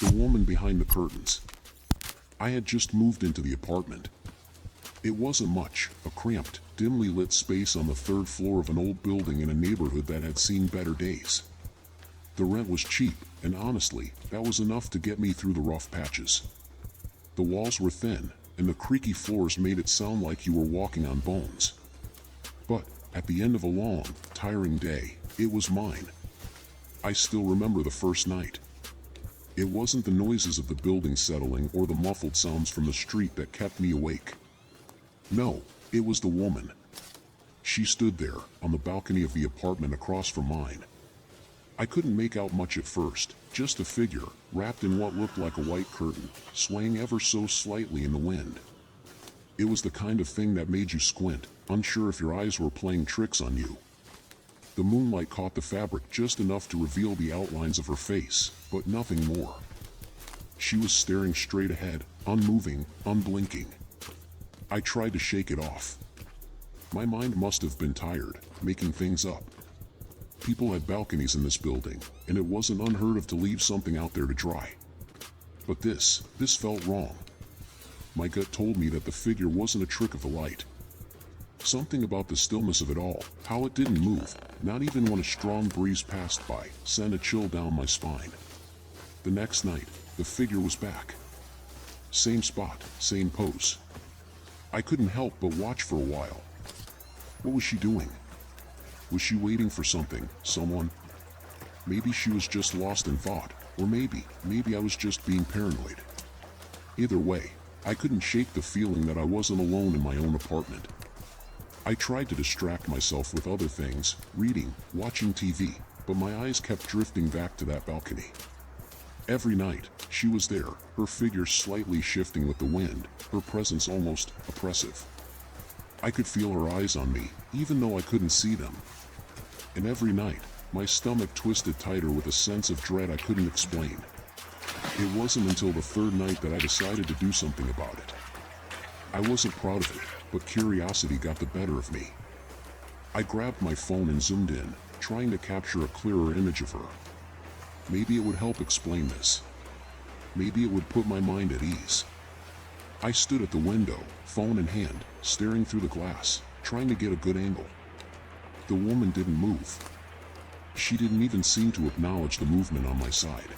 The woman behind the curtains. I had just moved into the apartment. It wasn't much, a cramped, dimly lit space on the third floor of an old building in a neighborhood that had seen better days. The rent was cheap, and honestly, that was enough to get me through the rough patches. The walls were thin, and the creaky floors made it sound like you were walking on bones. But, at the end of a long, tiring day, it was mine. I still remember the first night. It wasn't the noises of the building settling or the muffled sounds from the street that kept me awake. No, it was the woman. She stood there, on the balcony of the apartment across from mine. I couldn't make out much at first, just a figure, wrapped in what looked like a white curtain, swaying ever so slightly in the wind. It was the kind of thing that made you squint, unsure if your eyes were playing tricks on you. The moonlight caught the fabric just enough to reveal the outlines of her face, but nothing more. She was staring straight ahead, unmoving, unblinking. I tried to shake it off. My mind must have been tired, making things up. People had balconies in this building, and it wasn't unheard of to leave something out there to dry. But this felt wrong. My gut told me that the figure wasn't a trick of the light. Something about the stillness of it all, how it didn't move, not even when a strong breeze passed by, sent a chill down my spine. The next night, the figure was back. Same spot, same pose. I couldn't help but watch for a while. What was she doing? Was she waiting for something, someone? Maybe she was just lost in thought, or maybe I was just being paranoid. Either way, I couldn't shake the feeling that I wasn't alone in my own apartment. I tried to distract myself with other things, reading, watching TV, but my eyes kept drifting back to that balcony. Every night, she was there, her figure slightly shifting with the wind, her presence almost oppressive. I could feel her eyes on me, even though I couldn't see them. And every night, my stomach twisted tighter with a sense of dread I couldn't explain. It wasn't until the third night that I decided to do something about it. I wasn't proud of it, but curiosity got the better of me. I grabbed my phone and zoomed in, trying to capture a clearer image of her. Maybe it would help explain this. Maybe it would put my mind at ease. I stood at the window, phone in hand, staring through the glass, trying to get a good angle. The woman didn't move. She didn't even seem to acknowledge the movement on my side.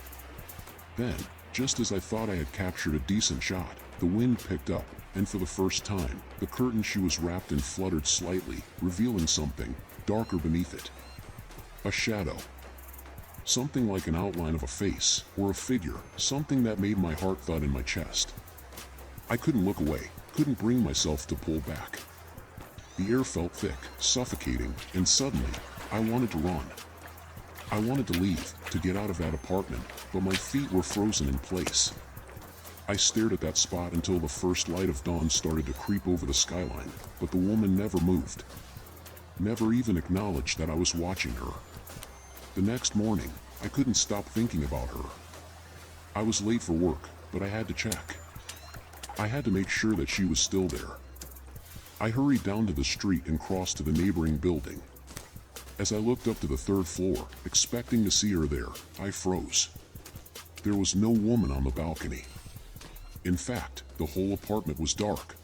Then, just as I thought I had captured a decent shot, the wind picked up, and for the first time, the curtain she was wrapped in fluttered slightly, revealing something darker beneath it. A shadow. Something like an outline of a face, or a figure, something that made my heart thud in my chest. I couldn't look away, couldn't bring myself to pull back. The air felt thick, suffocating, and suddenly, I wanted to run. I wanted to leave, to get out of that apartment, but my feet were frozen in place. I stared at that spot until the first light of dawn started to creep over the skyline, but the woman never moved. Never even acknowledged that I was watching her. The next morning, I couldn't stop thinking about her. I was late for work, but I had to check. I had to make sure that she was still there. I hurried down to the street and crossed to the neighboring building. As I looked up to the third floor, expecting to see her there, I froze. There was no woman on the balcony. In fact, the whole apartment was dark.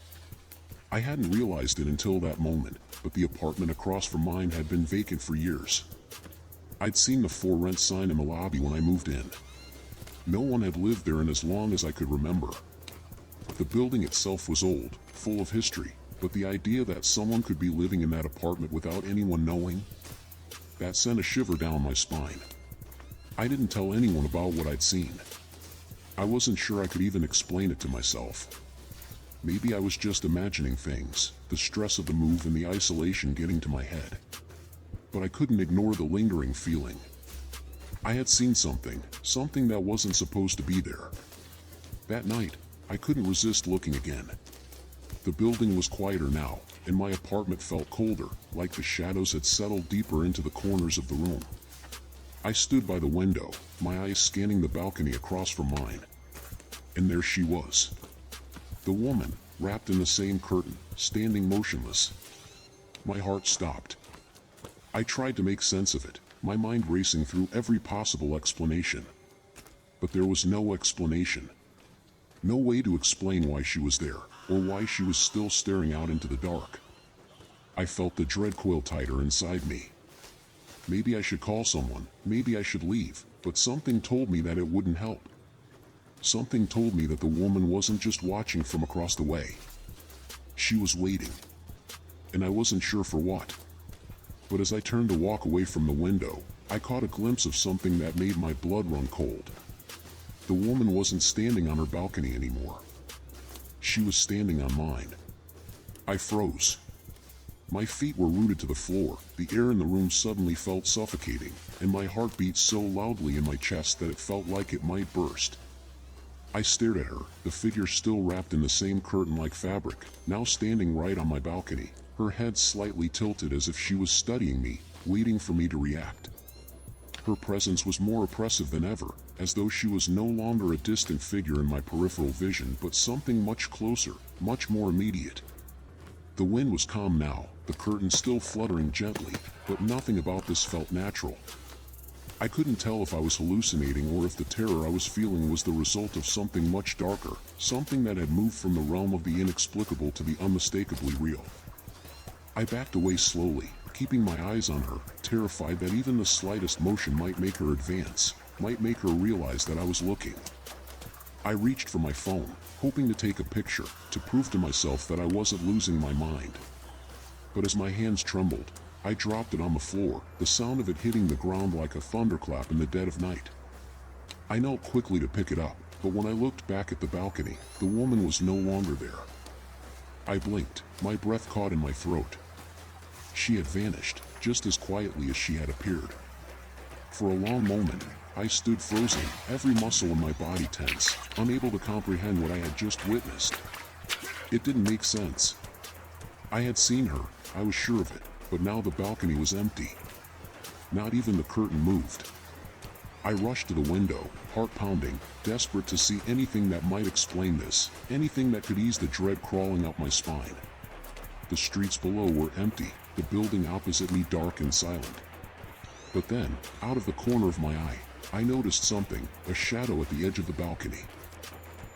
I hadn't realized it until that moment, but the apartment across from mine had been vacant for years. I'd seen the for rent sign in the lobby when I moved in. No one had lived there in as long as I could remember. The building itself was old, full of history, but the idea that someone could be living in that apartment without anyone knowing, that sent a shiver down my spine. I didn't tell anyone about what I'd seen. I wasn't sure I could even explain it to myself. Maybe I was just imagining things, the stress of the move and the isolation getting to my head. But I couldn't ignore the lingering feeling. I had seen something that wasn't supposed to be there. That night, I couldn't resist looking again. The building was quieter now, and my apartment felt colder, like the shadows had settled deeper into the corners of the room. I stood by the window, my eyes scanning the balcony across from mine. And there she was. The woman, wrapped in the same curtain, standing motionless. My heart stopped. I tried to make sense of it, my mind racing through every possible explanation. but there was no explanation. No way to explain why she was there, or why she was still staring out into the dark. I felt the dread coil tighter inside me. Maybe I should call someone, maybe I should leave, but something told me that it wouldn't help. Something told me that the woman wasn't just watching from across the way. She was waiting. And I wasn't sure for what. But as I turned to walk away from the window, I caught a glimpse of something that made my blood run cold. The woman wasn't standing on her balcony anymore. She was standing on mine. I froze. My feet were rooted to the floor, the air in the room suddenly felt suffocating, and my heart beat so loudly in my chest that it felt like it might burst. I stared at her, the figure still wrapped in the same curtain-like fabric, now standing right on my balcony, her head slightly tilted as if she was studying me, waiting for me to react. Her presence was more oppressive than ever, as though she was no longer a distant figure in my peripheral vision but something much closer, much more immediate. The wind was calm now, the curtain still fluttering gently, but nothing about this felt natural. I couldn't tell if I was hallucinating or if the terror I was feeling was the result of something much darker, something that had moved from the realm of the inexplicable to the unmistakably real. I backed away slowly, keeping my eyes on her, terrified that even the slightest motion might make her advance, might make her realize that I was looking. I reached for my phone, hoping to take a picture, to prove to myself that I wasn't losing my mind. But as my hands trembled, I dropped it on the floor, the sound of it hitting the ground like a thunderclap in the dead of night. I knelt quickly to pick it up, but when I looked back at the balcony, the woman was no longer there. I blinked, my breath caught in my throat. She had vanished, just as quietly as she had appeared. For a long moment, I stood frozen, every muscle in my body tense, unable to comprehend what I had just witnessed. It didn't make sense. I had seen her, I was sure of it, but now the balcony was empty. Not even the curtain moved. I rushed to the window, heart pounding, desperate to see anything that might explain this, anything that could ease the dread crawling up my spine. The streets below were empty, the building opposite me dark and silent. But then, out of the corner of my eye, I noticed something, a shadow at the edge of the balcony.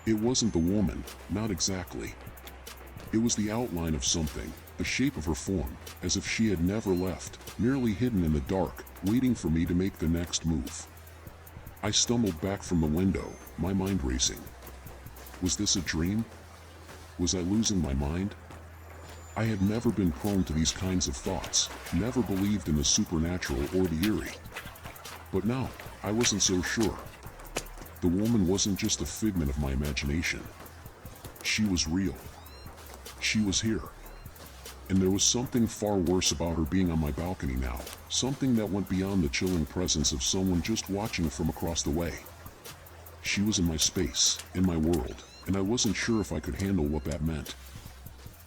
It wasn't the woman, not exactly. It was the outline of something, the shape of her form, as if she had never left, merely hidden in the dark, waiting for me to make the next move. I stumbled back from the window, my mind racing. Was this a dream? Was I losing my mind? I had never been prone to these kinds of thoughts, never believed in the supernatural or the eerie. But now, I wasn't so sure. The woman wasn't just a figment of my imagination. She was real. She was here. And there was something far worse about her being on my balcony now, something that went beyond the chilling presence of someone just watching from across the way. She was in my space, in my world, and I wasn't sure if I could handle what that meant.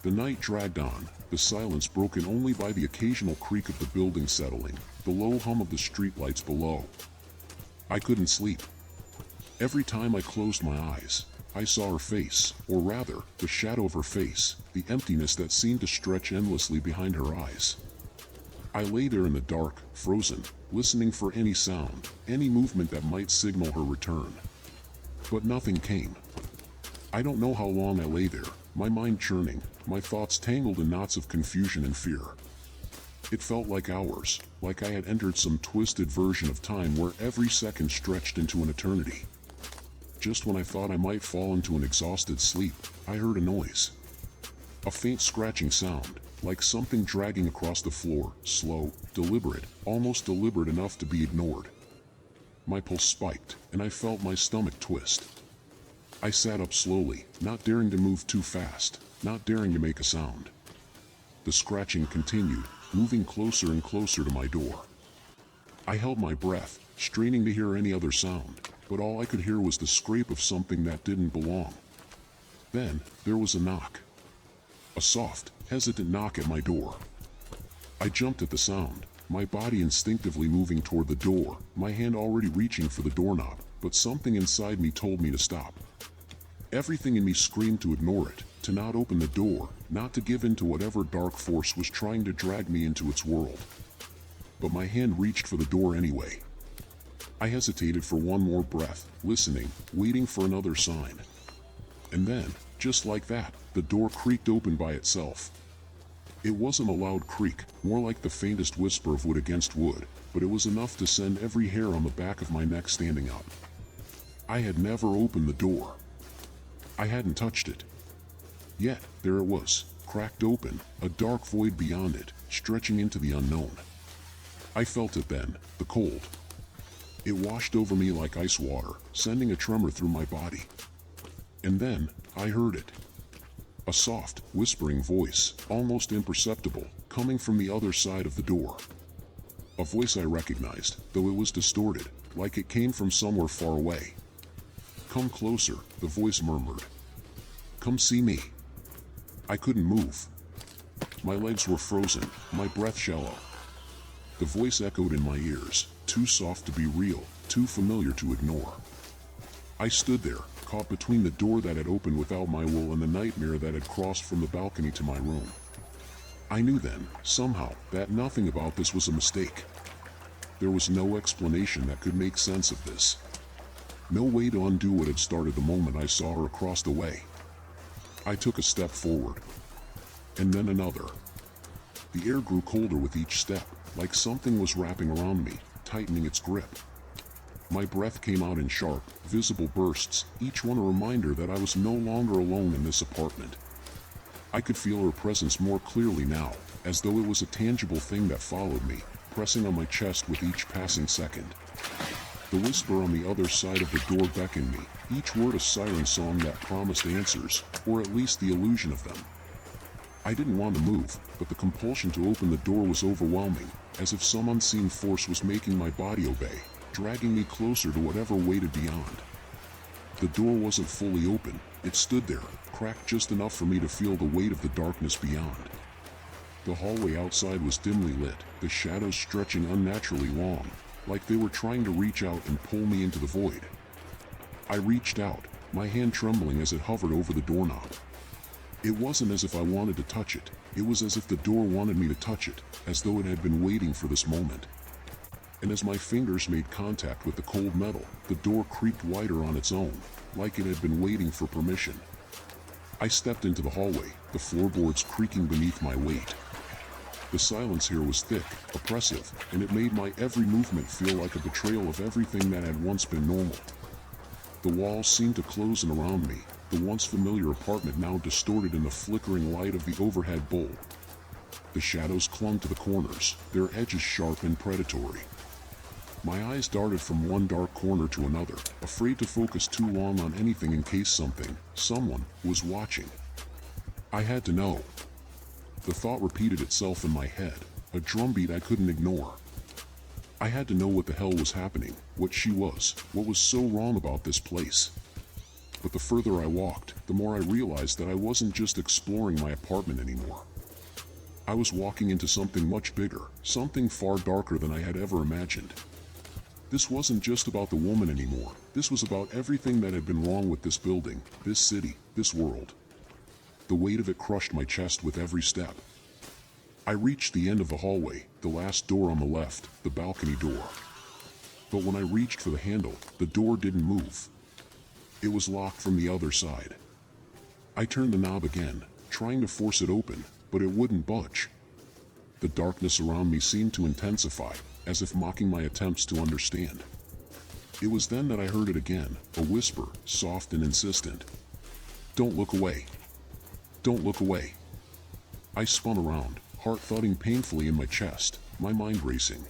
The night dragged on, the silence broken only by the occasional creak of the building settling, the low hum of the streetlights below. I couldn't sleep. Every time I closed my eyes, I saw her face, or rather, the shadow of her face, the emptiness that seemed to stretch endlessly behind her eyes. I lay there in the dark, frozen, listening for any sound, any movement that might signal her return. But nothing came. I don't know how long I lay there, my mind churning, my thoughts tangled in knots of confusion and fear. It felt like hours, like I had entered some twisted version of time where every second stretched into an eternity. Just when I thought I might fall into an exhausted sleep, I heard a noise. A faint scratching sound, like something dragging across the floor, slow, deliberate, almost deliberate enough to be ignored. My pulse spiked, and I felt my stomach twist. I sat up slowly, not daring to move too fast, not daring to make a sound. The scratching continued, moving closer and closer to my door. I held my breath, straining to hear any other sound, but all I could hear was the scrape of something that didn't belong. Then, there was a knock. A soft, hesitant knock at my door. I jumped at the sound, my body instinctively moving toward the door, my hand already reaching for the doorknob, but something inside me told me to stop. Everything in me screamed to ignore it, to not open the door, not to give in to whatever dark force was trying to drag me into its world. But my hand reached for the door anyway. I hesitated for one more breath, listening, waiting for another sign. And then, just like that, the door creaked open by itself. It wasn't a loud creak, more like the faintest whisper of wood against wood, but it was enough to send every hair on the back of my neck standing up. I had never opened the door. I hadn't touched it. Yet, there it was, cracked open, a dark void beyond it, stretching into the unknown. I felt it then, the cold. It washed over me like ice water, sending a tremor through my body. And then, I heard it. A soft, whispering voice, almost imperceptible, coming from the other side of the door. A voice I recognized, though it was distorted, like it came from somewhere far away. "Come closer," the voice murmured. "Come see me." I couldn't move. My legs were frozen, my breath shallow. The voice echoed in my ears, too soft to be real, too familiar to ignore. I stood there, caught between the door that had opened without my will and the nightmare that had crossed from the balcony to my room. I knew then, somehow, that nothing about this was a mistake. There was no explanation that could make sense of this. No way to undo what had started the moment I saw her across the way. I took a step forward. And then another. The air grew colder with each step, like something was wrapping around me, tightening its grip. My breath came out in sharp, visible bursts, each one a reminder that I was no longer alone in this apartment. I could feel her presence more clearly now, as though it was a tangible thing that followed me, pressing on my chest with each passing second. The whisper on the other side of the door beckoned me, each word a siren song that promised answers, or at least the illusion of them. I didn't want to move, but the compulsion to open the door was overwhelming, as if some unseen force was making my body obey, dragging me closer to whatever waited beyond. The door wasn't fully open, it stood there, cracked just enough for me to feel the weight of the darkness beyond. The hallway outside was dimly lit, the shadows stretching unnaturally long, like they were trying to reach out and pull me into the void. I reached out, my hand trembling as it hovered over the doorknob. It wasn't as if I wanted to touch it, it was as if the door wanted me to touch it, as though it had been waiting for this moment. And as my fingers made contact with the cold metal, the door creaked wider on its own, like it had been waiting for permission. I stepped into the hallway, the floorboards creaking beneath my weight. The silence here was thick, oppressive, and it made my every movement feel like a betrayal of everything that had once been normal. The walls seemed to close in around me, the once familiar apartment now distorted in the flickering light of the overhead bulb. The shadows clung to the corners, their edges sharp and predatory. My eyes darted from one dark corner to another, afraid to focus too long on anything in case someone, was watching. I had to know. The thought repeated itself in my head, a drumbeat I couldn't ignore. I had to know what the hell was happening, what she was, what was so wrong about this place. But the further I walked, the more I realized that I wasn't just exploring my apartment anymore. I was walking into something much bigger, something far darker than I had ever imagined. This wasn't just about the woman anymore, this was about everything that had been wrong with this building, this city, this world. The weight of it crushed my chest with every step. I reached the end of the hallway, the last door on the left, the balcony door. But when I reached for the handle, the door didn't move. It was locked from the other side. I turned the knob again, trying to force it open, but it wouldn't budge. The darkness around me seemed to intensify, as if mocking my attempts to understand. It was then that I heard it again, a whisper, soft and insistent. "Don't look away. Don't look away." I spun around, heart thudding painfully in my chest, my mind racing.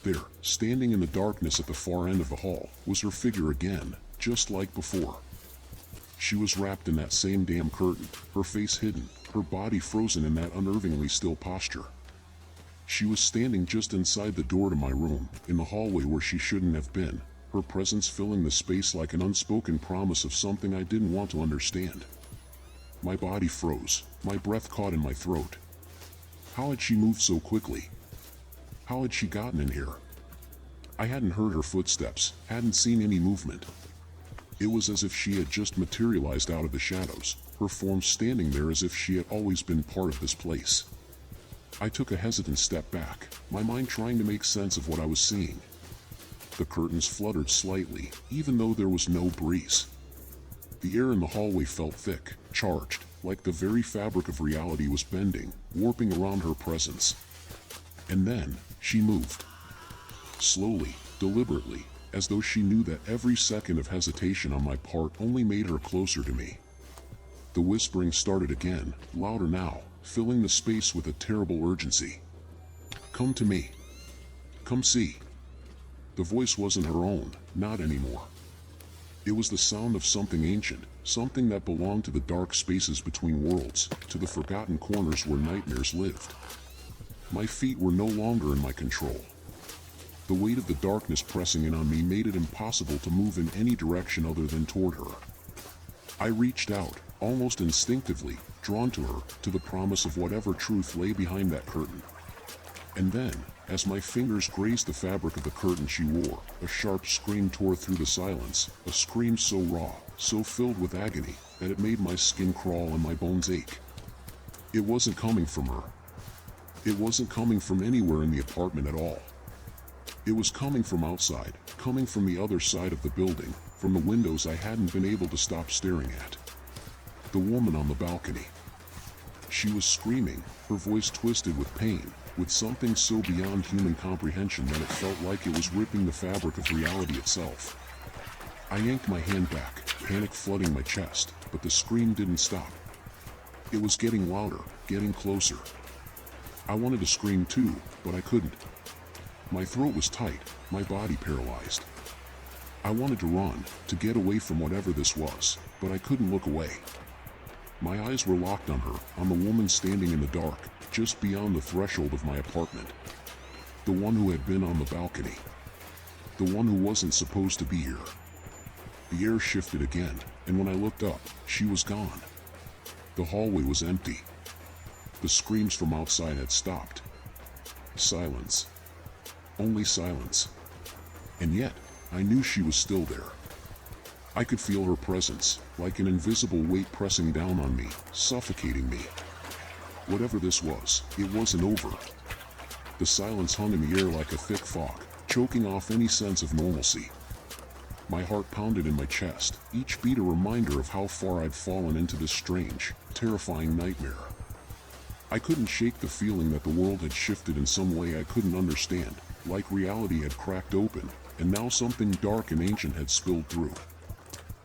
There, standing in the darkness at the far end of the hall, was her figure again, just like before. She was wrapped in that same damn curtain, her face hidden, her body frozen in that unnervingly still posture. She was standing just inside the door to my room, in the hallway where she shouldn't have been, her presence filling the space like an unspoken promise of something I didn't want to understand. My body froze, my breath caught in my throat. How had she moved so quickly? How had she gotten in here? I hadn't heard her footsteps, hadn't seen any movement. It was as if she had just materialized out of the shadows, her form standing there as if she had always been part of this place. I took a hesitant step back, my mind trying to make sense of what I was seeing. the curtains fluttered slightly, even though there was no breeze. The air in the hallway felt thick, charged, like the very fabric of reality was bending, warping around her presence. And then, she moved. Slowly, deliberately, as though she knew that every second of hesitation on my part only made her closer to me. The whispering started again, louder now, filling the space with a terrible urgency. "Come to me. Come see." The voice wasn't her own, not anymore. It was the sound of something ancient, something that belonged to the dark spaces between worlds, to the forgotten corners where nightmares lived. My feet were no longer in my control. The weight of the darkness pressing in on me made it impossible to move in any direction other than toward her. I reached out, almost instinctively, drawn to her, to the promise of whatever truth lay behind that curtain. And then, as my fingers grazed the fabric of the curtain she wore, a sharp scream tore through the silence, a scream so raw, so filled with agony, that it made my skin crawl and my bones ache. It wasn't coming from her. It wasn't coming from anywhere in the apartment at all. It was coming from outside, coming from the other side of the building, from the windows I hadn't been able to stop staring at. The woman on the balcony. She was screaming, her voice twisted with pain, with something so beyond human comprehension that it felt like it was ripping the fabric of reality itself. I yanked my hand back, panic flooding my chest, but the scream didn't stop. It was getting louder, getting closer. I wanted to scream too, but I couldn't. My throat was tight, my body paralyzed. I wanted to run, to get away from whatever this was, but I couldn't look away. My eyes were locked on her, on the woman standing in the dark, just beyond the threshold of my apartment. The one who had been on the balcony. The one who wasn't supposed to be here. The air shifted again, and when I looked up, she was gone. The hallway was empty. The screams from outside had stopped. Silence. Only silence. And yet, I knew she was still there. I could feel her presence, like an invisible weight pressing down on me, suffocating me. Whatever this was, it wasn't over. The silence hung in the air like a thick fog, choking off any sense of normalcy. My heart pounded in my chest, each beat a reminder of how far I'd fallen into this strange, terrifying nightmare. I couldn't shake the feeling that the world had shifted in some way I couldn't understand, like reality had cracked open, and now something dark and ancient had spilled through.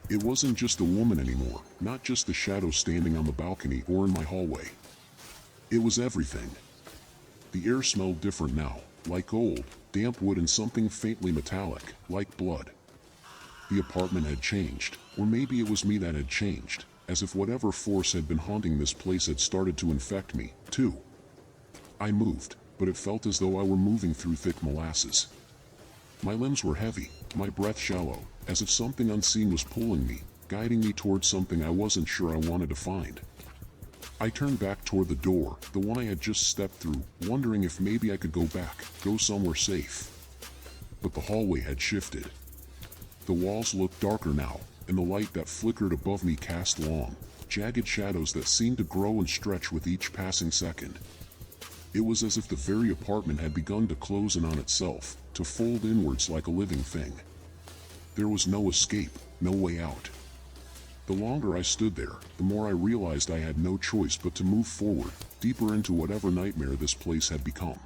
It wasn't just a woman anymore, not just the shadow standing on the balcony or in my hallway. It was everything. The air smelled different now, like old, damp wood and something faintly metallic, like blood. The apartment had changed, or maybe it was me that had changed, as if whatever force had been haunting this place had started to infect me, too. I moved, but it felt as though I were moving through thick molasses. My limbs were heavy, my breath shallow, as if something unseen was pulling me, guiding me towards something I wasn't sure I wanted to find. I turned back toward the door, the one I had just stepped through, wondering if maybe I could go back, go somewhere safe. But the hallway had shifted. The walls looked darker now, and the light that flickered above me cast long, jagged shadows that seemed to grow and stretch with each passing second. It was as if the very apartment had begun to close in on itself, to fold inwards like a living thing. There was no escape, no way out. The longer I stood there, the more I realized I had no choice but to move forward, deeper into whatever nightmare this place had become.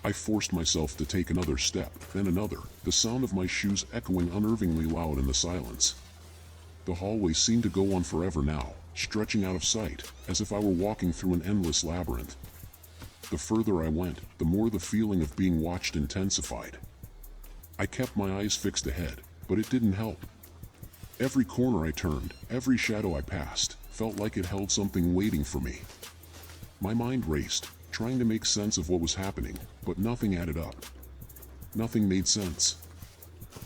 I forced myself to take another step, then another, the sound of my shoes echoing unnervingly loud in the silence. The hallway seemed to go on forever now, stretching out of sight, as if I were walking through an endless labyrinth. The further I went, the more the feeling of being watched intensified. I kept my eyes fixed ahead, but it didn't help. Every corner I turned, every shadow I passed, felt like it held something waiting for me. My mind raced, trying to make sense of what was happening, but nothing added up. Nothing made sense.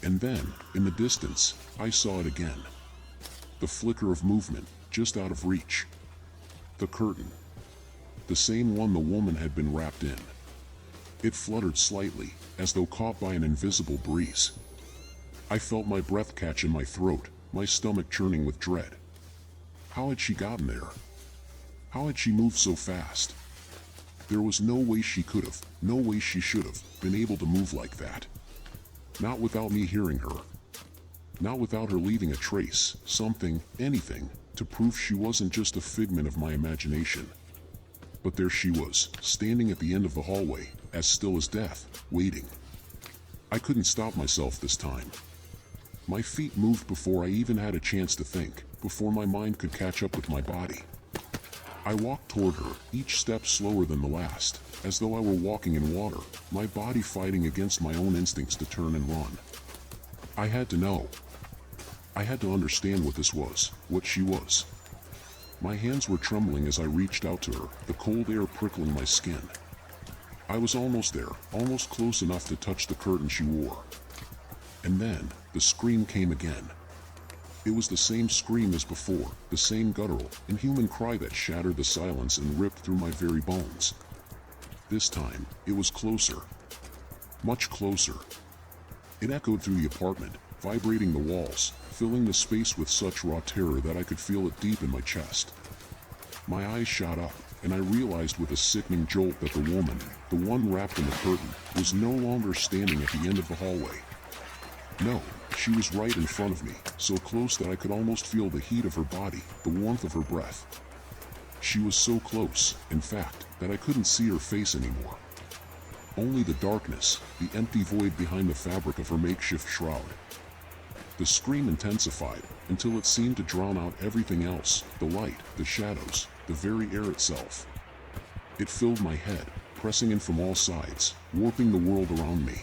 And then, in the distance, I saw it again. The flicker of movement, just out of reach. The curtain. The same one the woman had been wrapped in. It fluttered slightly, as though caught by an invisible breeze. I felt my breath catch in my throat, my stomach churning with dread. How had she gotten there? How had she moved so fast? There was no way she could have, no way she should have, been able to move like that. Not without me hearing her. Not without her leaving a trace, something, anything, to prove she wasn't just a figment of my imagination. But there she was, standing at the end of the hallway, as still as death, waiting. I couldn't stop myself this time. My feet moved before I even had a chance to think, before my mind could catch up with my body. I walked toward her, each step slower than the last, as though I were walking in water, my body fighting against my own instincts to turn and run. I had to know. I had to understand what this was, what she was. My hands were trembling as I reached out to her, the cold air prickling my skin. I was almost there, almost close enough to touch the curtain she wore. And then, the scream came again. It was the same scream as before, the same guttural, inhuman cry that shattered the silence and ripped through my very bones. This time, it was closer. Much closer. It echoed through the apartment, vibrating the walls, filling the space with such raw terror that I could feel it deep in my chest. My eyes shot up, and I realized with a sickening jolt that the woman, the one wrapped in the curtain, was no longer standing at the end of the hallway. No, she was right in front of me, so close that I could almost feel the heat of her body, the warmth of her breath. She was so close, in fact, that I couldn't see her face anymore. Only the darkness, the empty void behind the fabric of her makeshift shroud. The scream intensified, until it seemed to drown out everything else, the light, the shadows, the very air itself. It filled my head, pressing in from all sides, warping the world around me.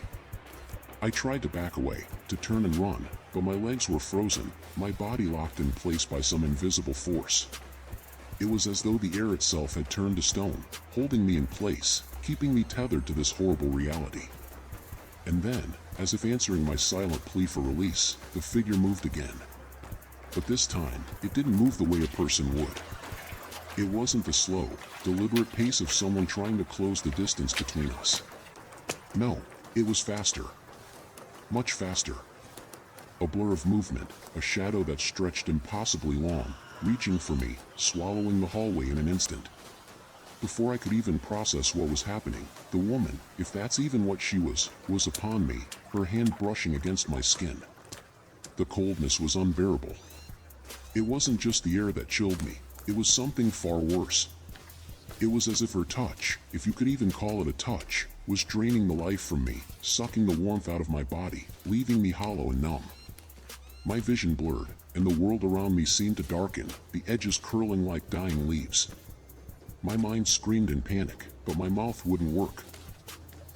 I tried to back away, to turn and run, but my legs were frozen, my body locked in place by some invisible force. It was as though the air itself had turned to stone, holding me in place, keeping me tethered to this horrible reality. And then, as if answering my silent plea for release, the figure moved again. But this time, it didn't move the way a person would. It wasn't the slow, deliberate pace of someone trying to close the distance between us. No, it was faster. Much faster. A blur of movement, a shadow that stretched impossibly long, reaching for me, swallowing the hallway in an instant. Before I could even process what was happening, the woman, if that's even what she was upon me, her hand brushing against my skin. The coldness was unbearable. It wasn't just the air that chilled me, it was something far worse. It was as if her touch, if you could even call it a touch, was draining the life from me, sucking the warmth out of my body, leaving me hollow and numb. My vision blurred, and the world around me seemed to darken, the edges curling like dying leaves. My mind screamed in panic, but my mouth wouldn't work.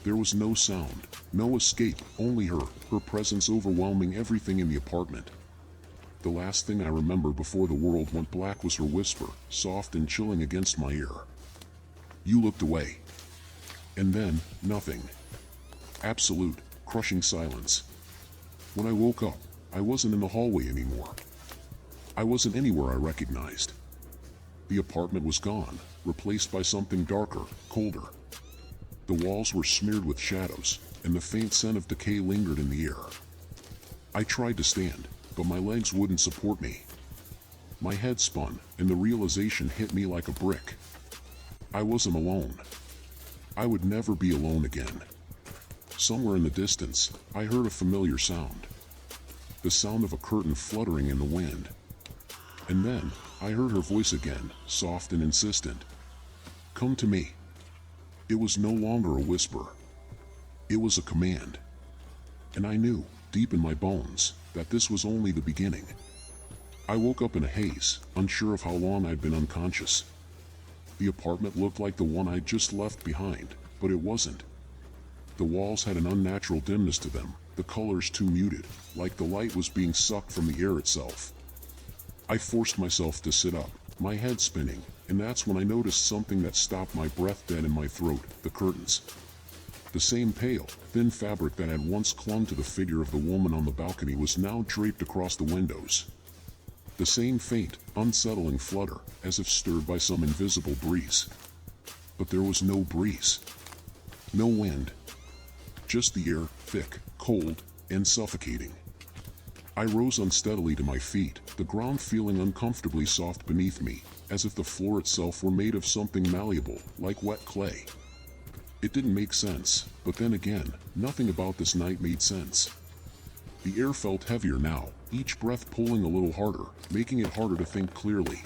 There was no sound, no escape, only her presence overwhelming everything in the apartment. The last thing I remember before the world went black was her whisper, soft and chilling against my ear. You looked away. And then, nothing. Absolute, crushing silence. When I woke up, I wasn't in the hallway anymore. I wasn't anywhere I recognized. The apartment was gone, replaced by something darker, colder. The walls were smeared with shadows, and the faint scent of decay lingered in the air. I tried to stand, but my legs wouldn't support me. My head spun, and the realization hit me like a brick. I wasn't alone. I would never be alone again. Somewhere in the distance, I heard a familiar sound. The sound of a curtain fluttering in the wind. And then, I heard her voice again, soft and insistent. Come to me. It was no longer a whisper. It was a command. And I knew, deep in my bones, that this was only the beginning. I woke up in a haze, unsure of how long I'd been unconscious. The apartment looked like the one I'd just left behind, but it wasn't. The walls had an unnatural dimness to them, the colors too muted, like the light was being sucked from the air itself. I forced myself to sit up, my head spinning, and that's when I noticed something that stopped my breath dead in my throat, the curtains. The same pale, thin fabric that had once clung to the figure of the woman on the balcony was now draped across the windows. The same faint, unsettling flutter, as if stirred by some invisible breeze. But there was no breeze. No wind. Just the air, thick, cold, and suffocating. I rose unsteadily to my feet, the ground feeling uncomfortably soft beneath me, as if the floor itself were made of something malleable, like wet clay. It didn't make sense, but then again, nothing about this night made sense. The air felt heavier now, each breath pulling a little harder, making it harder to think clearly.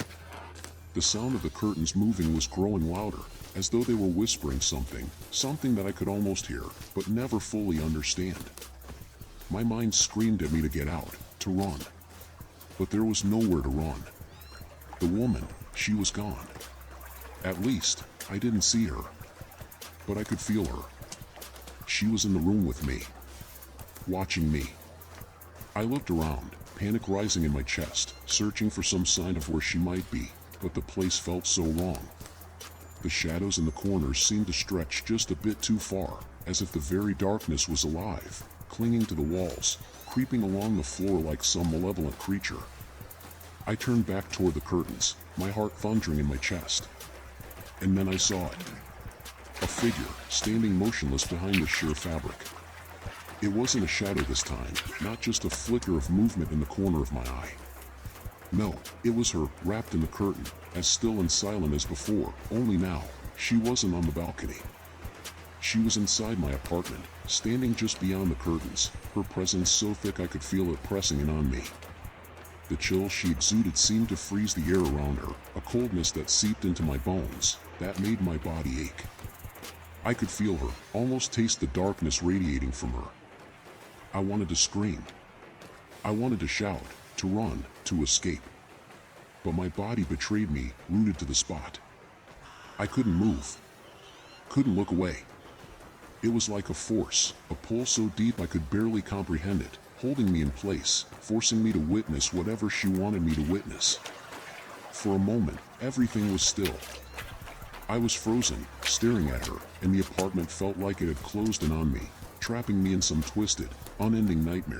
The sound of the curtains moving was growing louder, as though they were whispering something that I could almost hear, but never fully understand. My mind screamed at me to get out, to run. But there was nowhere to run. The woman, she was gone. At least, I didn't see her. But I could feel her. She was in the room with me. Watching me. I looked around, panic rising in my chest, searching for some sign of where she might be, but the place felt so wrong. The shadows in the corners seemed to stretch just a bit too far, as if the very darkness was alive, clinging to the walls, creeping along the floor like some malevolent creature. I turned back toward the curtains, my heart thundering in my chest. And then I saw it. A figure, standing motionless behind the sheer fabric. It wasn't a shadow this time, not just a flicker of movement in the corner of my eye. No, it was her, wrapped in the curtain, as still and silent as before, only now, she wasn't on the balcony. She was inside my apartment, standing just beyond the curtains, her presence so thick I could feel it pressing in on me. The chill she exuded seemed to freeze the air around her, a coldness that seeped into my bones, that made my body ache. I could feel her, almost taste the darkness radiating from her. I wanted to scream. I wanted to shout, to run, to escape. But my body betrayed me, rooted to the spot. I couldn't move. Couldn't look away. It was like a force, a pull so deep I could barely comprehend it, holding me in place, forcing me to witness whatever she wanted me to witness. For a moment, everything was still. I was frozen, staring at her, and the apartment felt like it had closed in on me, trapping me in some twisted, unending nightmare.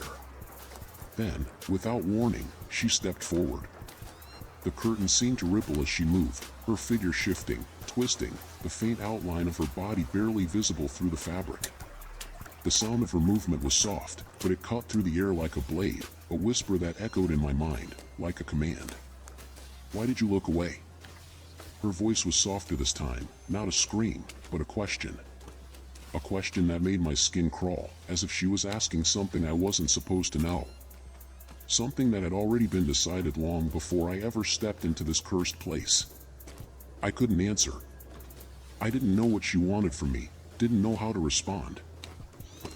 Then, without warning, she stepped forward. The curtain seemed to ripple as she moved, her figure shifting, twisting, the faint outline of her body barely visible through the fabric. The sound of her movement was soft, but it cut through the air like a blade, a whisper that echoed in my mind, like a command. "Why did you look away?" Her voice was softer this time, not a scream, but a question. A question that made my skin crawl, as if she was asking something I wasn't supposed to know. Something that had already been decided long before I ever stepped into this cursed place. I couldn't answer. I didn't know what she wanted from me, didn't know how to respond.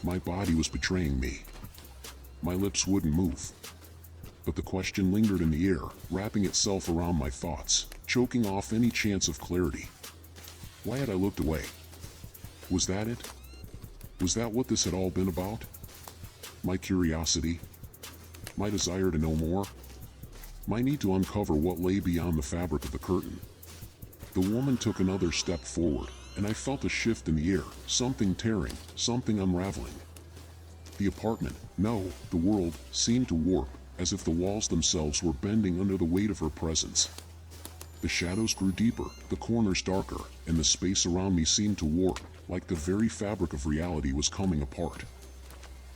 My body was betraying me. My lips wouldn't move. But the question lingered in the air, wrapping itself around my thoughts, choking off any chance of clarity. Why had I looked away? Was that it? Was that what this had all been about? My curiosity? My desire to know more? My need to uncover what lay beyond the fabric of the curtain? The woman took another step forward, and I felt a shift in the air, something tearing, something unraveling. The apartment, no, the world, seemed to warp, as if the walls themselves were bending under the weight of her presence. The shadows grew deeper, the corners darker, and the space around me seemed to warp, like the very fabric of reality was coming apart.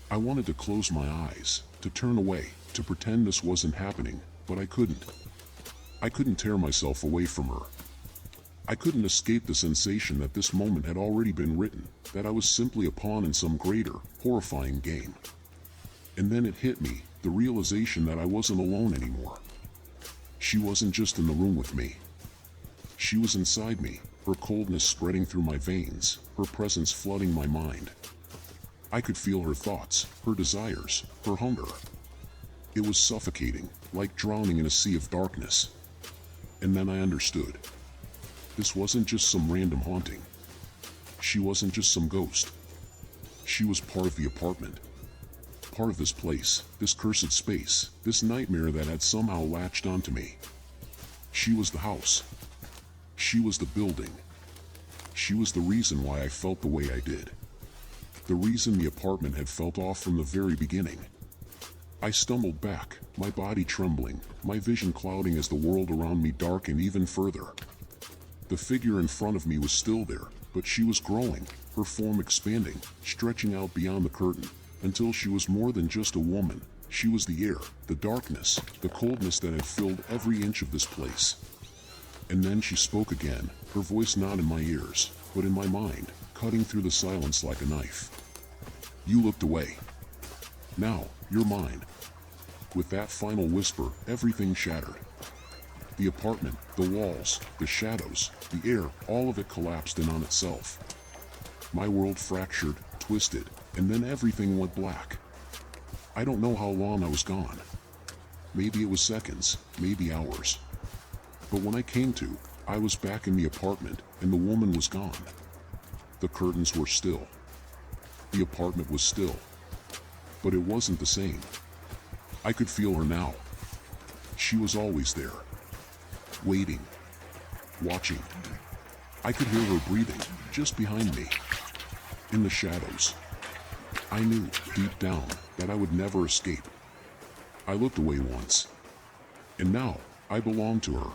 I wanted to close my eyes, to turn away, to pretend this wasn't happening, but I couldn't. I couldn't tear myself away from her. I couldn't escape the sensation that this moment had already been written, that I was simply a pawn in some greater, horrifying game. And then it hit me, the realization that I wasn't alone anymore. She wasn't just in the room with me. She was inside me, her coldness spreading through my veins, her presence flooding my mind. I could feel her thoughts, her desires, her hunger. It was suffocating, like drowning in a sea of darkness. And then I understood. This wasn't just some random haunting. She wasn't just some ghost. She was part of the apartment. Part of this place, this cursed space, this nightmare that had somehow latched onto me. She was the house. She was the building. She was the reason why I felt the way I did. The reason the apartment had felt off from the very beginning. I stumbled back, my body trembling, my vision clouding as the world around me darkened even further. The figure in front of me was still there, but she was growing, her form expanding, stretching out beyond the curtain, until she was more than just a woman. She was the air, the darkness, the coldness that had filled every inch of this place. And then she spoke again, her voice not in my ears, but in my mind, cutting through the silence like a knife. You looked away. Now, You're mine. With that final whisper, everything shattered. The apartment, the walls, the shadows, the air, all of it collapsed in on itself. My world fractured, twisted, and then everything went black. I don't know how long I was gone. Maybe it was seconds, maybe hours. But when I came to, I was back in the apartment, and the woman was gone. The curtains were still. The apartment was still. But it wasn't the same. I could feel her now. She was always there. Waiting. Watching. I could hear her breathing, just behind me. In the shadows. I knew, deep down, that I would never escape. I looked away once. And now, I belonged to her.